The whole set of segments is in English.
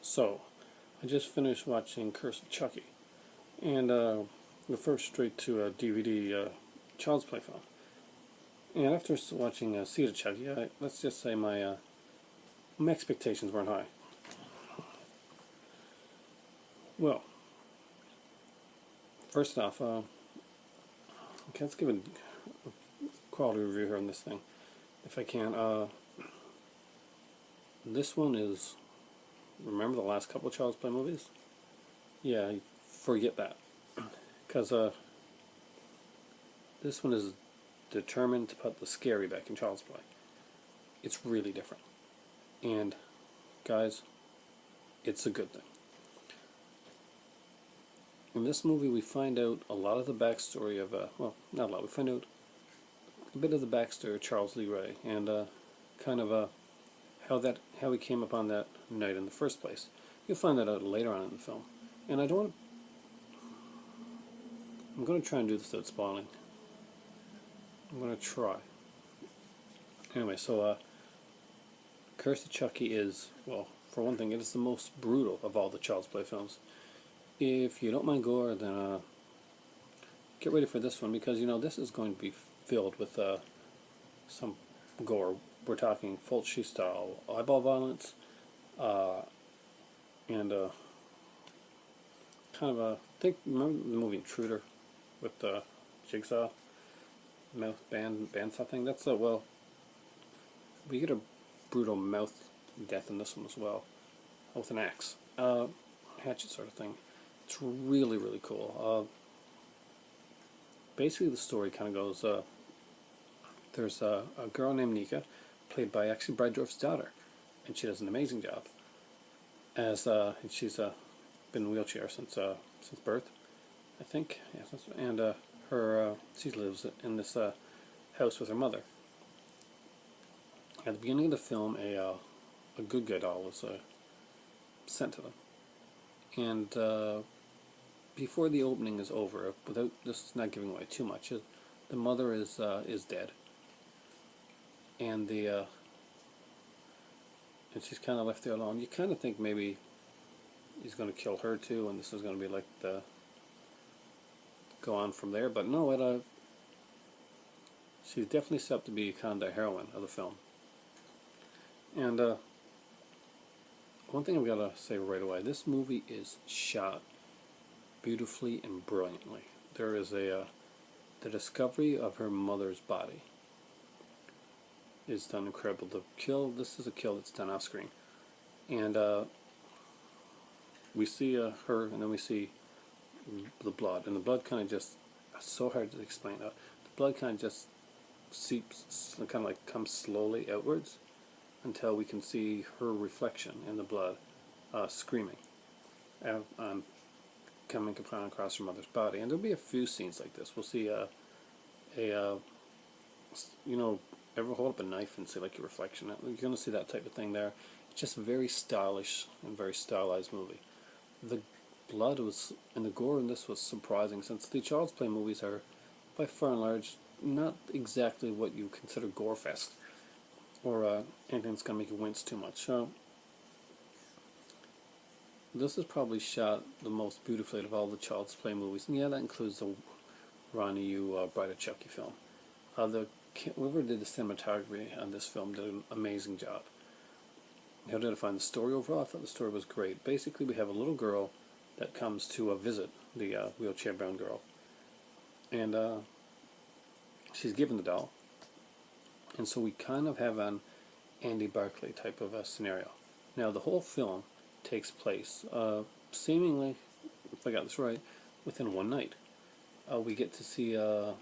So, I just finished watching Curse of Chucky, and the first straight to a DVD Child's Play film. And after watching Seed of Chucky, let's just say my expectations weren't high. Well, first off, okay, let's give a quality review here on this thing, if I can. This one is, remember the last couple of Child's Play movies? Yeah, forget that. Because this one is determined to put the scary back in Child's Play. It's really different. And, guys, it's a good thing. In this movie, we find out a lot of the backstory of, well, not a lot, we find out a bit of the backstory of Charles Lee Ray, and kind of how he came upon that night in the first place. You'll find that out later on in the film. And I'm going to try and do this without spoiling. I'm going to try. Anyway, so Curse of Chucky is, well, for one thing, it is the most brutal of all the Child's Play films. If you don't mind gore, then get ready for this one, because, you know, this is going to be filled with some gore. We're talking Fulci style eyeball violence, and kind of remember the movie Intruder with Jigsaw, mouth bandsaw thing? That's well, we get a brutal mouth death in this one as well, with an axe, hatchet sort of thing. It's really, really cool. Basically, the story kind of goes, there's a girl named Nika, played by actually Brad Dourif's daughter, and she does an amazing job. And she's been in a wheelchair since birth, I think. Yes, and she lives in this house with her mother. At the beginning of the film, a good guy doll was sent to them, and before the opening is over, without this is not giving away too much, the mother is dead, and and she's kind of left there alone. You kind of think maybe he's going to kill her too, and this is going to be like go on from there. But no, she's definitely set up to be kind of the heroine of the film. And one thing I've got to say right away: this movie is shot beautifully and brilliantly. There is the discovery of her mother's body is done incredible. This is a kill that's done off screen, and we see her, and then we see the blood, and the blood kind of just, it's so hard to explain. The blood kind of just seeps, kind of like comes slowly outwards until we can see her reflection in the blood, screaming, coming across her mother's body. And there'll be a few scenes like this. We'll see you know, ever hold up a knife and see like your reflection? You're going to see that type of thing there. It's just a very stylish and very stylized movie. The blood and the gore in this was surprising, since the Child's Play movies are, by far and large, not exactly what you consider gore fest, or anything that's going to make you wince too much. So this is probably shot the most beautifully out of all the Child's Play movies, and yeah, that includes the Ronnie Yu Bride of Chucky film. Whoever did the cinematography on this film did an amazing job. How did I find the story overall? I thought the story was great. Basically, we have a little girl that comes to visit the wheelchair-bound girl, and she's given the doll, and so we kind of have an Andy Barclay type of a scenario. Now, the whole film takes place, seemingly, if I got this right, within one night. We get to see her,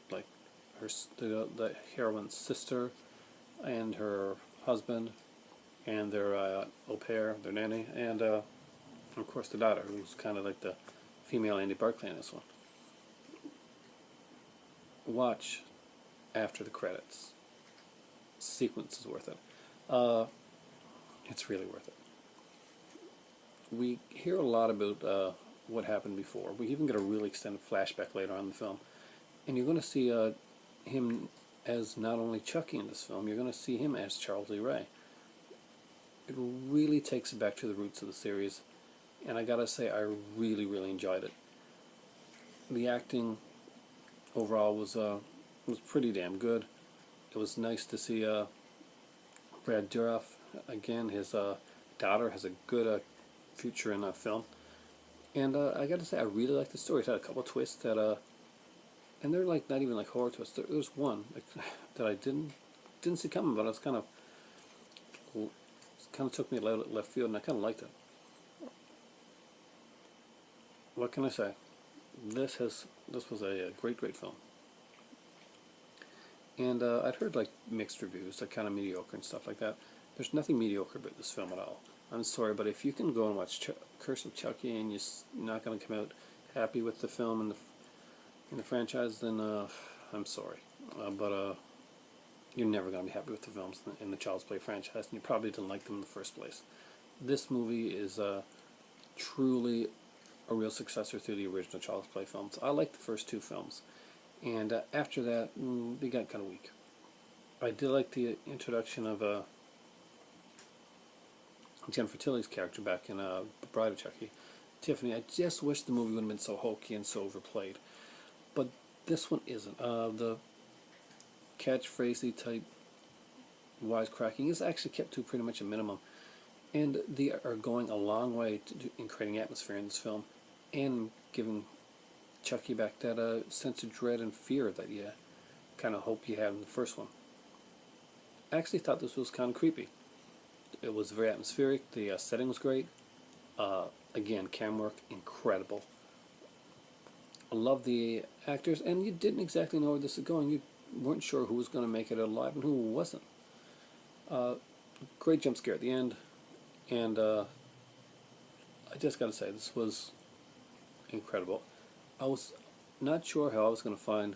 like, the heroine's sister and her husband and their au pair, their nanny, and of course the daughter, who's kind of like the female Andy Barclay in this one. Watch after the credits. Sequence is worth it. It's really worth it. We hear a lot about what happened before. We even get a really extended flashback later on in the film, and you're going to see him as not only Chucky in this film, you're going to see him as Charles Lee Ray. It really takes it back to the roots of the series, and I gotta say, I really, really enjoyed it. The acting overall was pretty damn good. It was nice to see Brad Dourif again. His daughter has a good future in that film, and I gotta say, I really like the story. It had a couple of twists that and they're like not even like horror twists. There's one like, that I didn't see coming, but it's kind of took me left field, and I kind of liked it. What can I say? This was a great film, and I'd heard like mixed reviews, like kind of mediocre and stuff like that. There's nothing mediocre about this film at all. I'm sorry, but if you can go and watch Curse of Chucky and you're not going to come out happy with the film and the franchise, then I'm sorry, but you're never going to be happy with the films in the Child's Play franchise, and you probably didn't like them in the first place. This movie is truly a real successor to the original Child's Play films. I like the first two films, and after that, they got kind of weak. I did like the introduction of Jennifer Tilly's character back in Bride of Chucky, Tiffany. I just wish the movie would have been so hokey and so overplayed, but this one isn't. The catchphrasey type wisecracking is actually kept to pretty much a minimum, and they are going a long way in creating atmosphere in this film and giving Chucky back that sense of dread and fear that you kind of hope you had in the first one. I actually thought this was kind of creepy. It was very atmospheric. The setting was great. Again, camera work incredible. I love the actors, and you didn't exactly know where this was going. You weren't sure who was going to make it alive and who wasn't. Great jump scare at the end, and I just got to say, this was incredible. I was not sure how I was going to find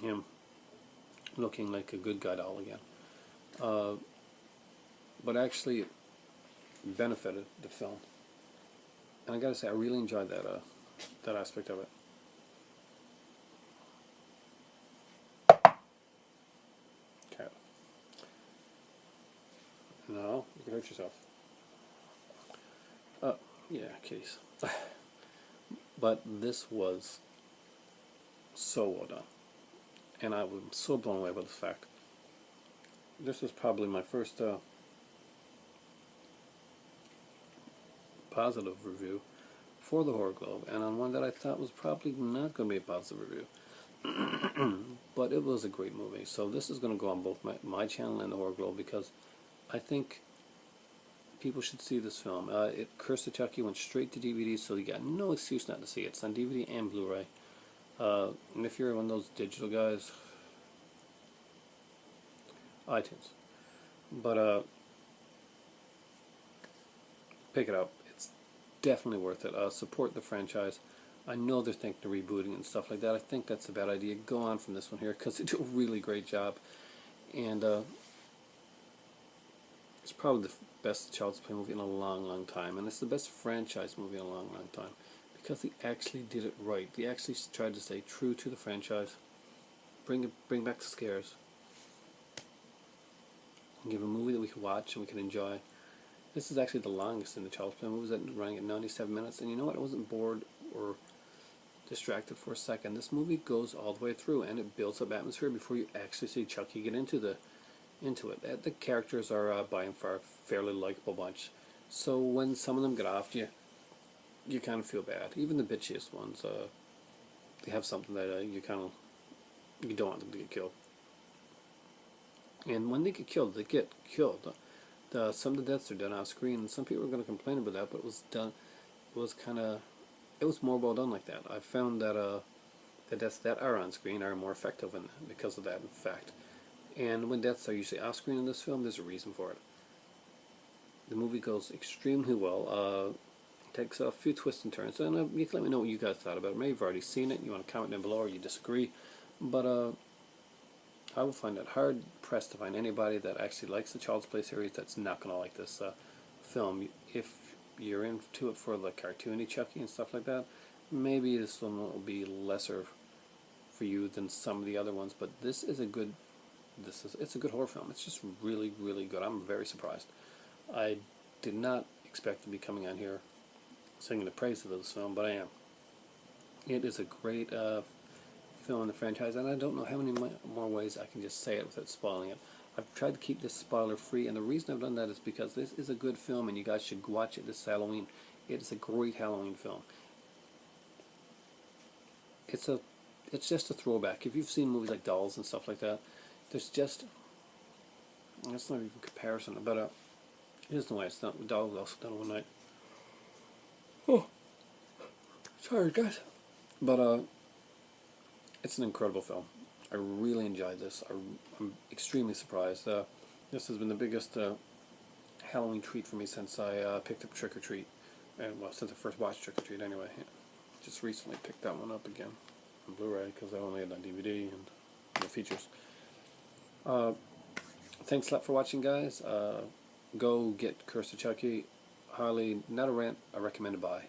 him looking like a good guy doll again, but actually it benefited the film, and I got to say, I really enjoyed that aspect of it. Okay. No, you can hurt yourself. Yeah, kitties. But this was so well done, and I was so blown away by the fact. This was probably my first positive review for the Horror Globe, and on one that I thought was probably not going to be a positive review. But it was a great movie, so this is going to go on both my channel and the Horror Globe, because I think people should see this film. Curse of Chucky went straight to DVD, so you got no excuse not to see it. It's on DVD and Blu-ray. And if you're one of those digital guys, iTunes. But pick it up. It's definitely worth it. Support the franchise. I know they're thinking of rebooting and stuff like that. I think that's a bad idea. Go on from this one here, because they do a really great job. And it's probably the best Child's Play movie in a long time, and it's the best franchise movie in a long time, because they actually did it right. They actually tried to stay true to the franchise, bring back the scares, and give a movie that we could watch and we could enjoy. This is actually the longest in the Child's Play movies, that running at 97 minutes, and you know what? I wasn't bored or distracted for a second. This movie goes all the way through, and it builds up atmosphere before you actually see Chucky get into it. The characters are by and far a fairly likable bunch, so when some of them get off you kind of feel bad. Even the bitchiest ones, they have something that you don't want them to get killed. And when they get killed, they get killed. Some of the deaths are done off screen, and some people are going to complain about that, but it was done. It was more well done like that. I found that the deaths that are on screen are more effective because of that, in fact. And when deaths are usually off screen in this film, there's a reason for it. The movie goes extremely well. Takes a few twists and turns, and you can let me know what you guys thought about it. Maybe you've already seen it, you want to comment down below, or you disagree. But I will find it hard pressed to find anybody that actually likes the Child's Play series that's not going to like this film. If you're into it for the cartoony Chucky and stuff like that, maybe this one will be lesser for you than some of the other ones. But this is a good it's a good horror film. It's just really, really good. I'm very surprised. I did not expect to be coming on here singing the praises of this film, but I am. It is a great film in the franchise, and I don't know how many more ways I can just say it without spoiling it. I've tried to keep this spoiler free, and the reason I've done that is because this is a good film, and you guys should watch it this Halloween. It is a great Halloween film. It's just a throwback. If you've seen movies like Dolls and stuff like that, there's just, that's not even comparison, but it is the way it's done. Dolls was also done one night. Oh, sorry guys, but it's an incredible film. I really enjoyed this. I'm extremely surprised. This has been the biggest Halloween treat for me since I picked up Trick or Treat, and well, since I first watched Trick or Treat anyway. Just recently picked that one up again on Blu-ray because I only had it on DVD and the features. Thanks a lot for watching, guys. Go get Curse of Chucky. Highly, not a rent, I recommend a buy.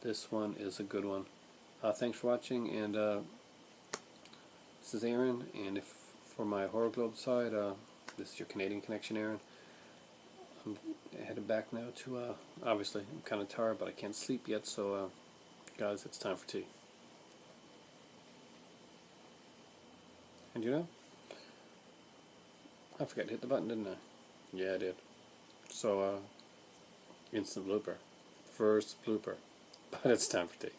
This one is a good one. Thanks for watching, and this is Aaron, and if for my Horror Globe side, this is your Canadian connection, Aaron. I'm headed back now to, obviously, I'm kind of tired, but I can't sleep yet, so guys, it's time for tea. And you know, I forgot to hit the button, didn't I? Yeah, I did. So, instant blooper. First blooper. But it's time for tea.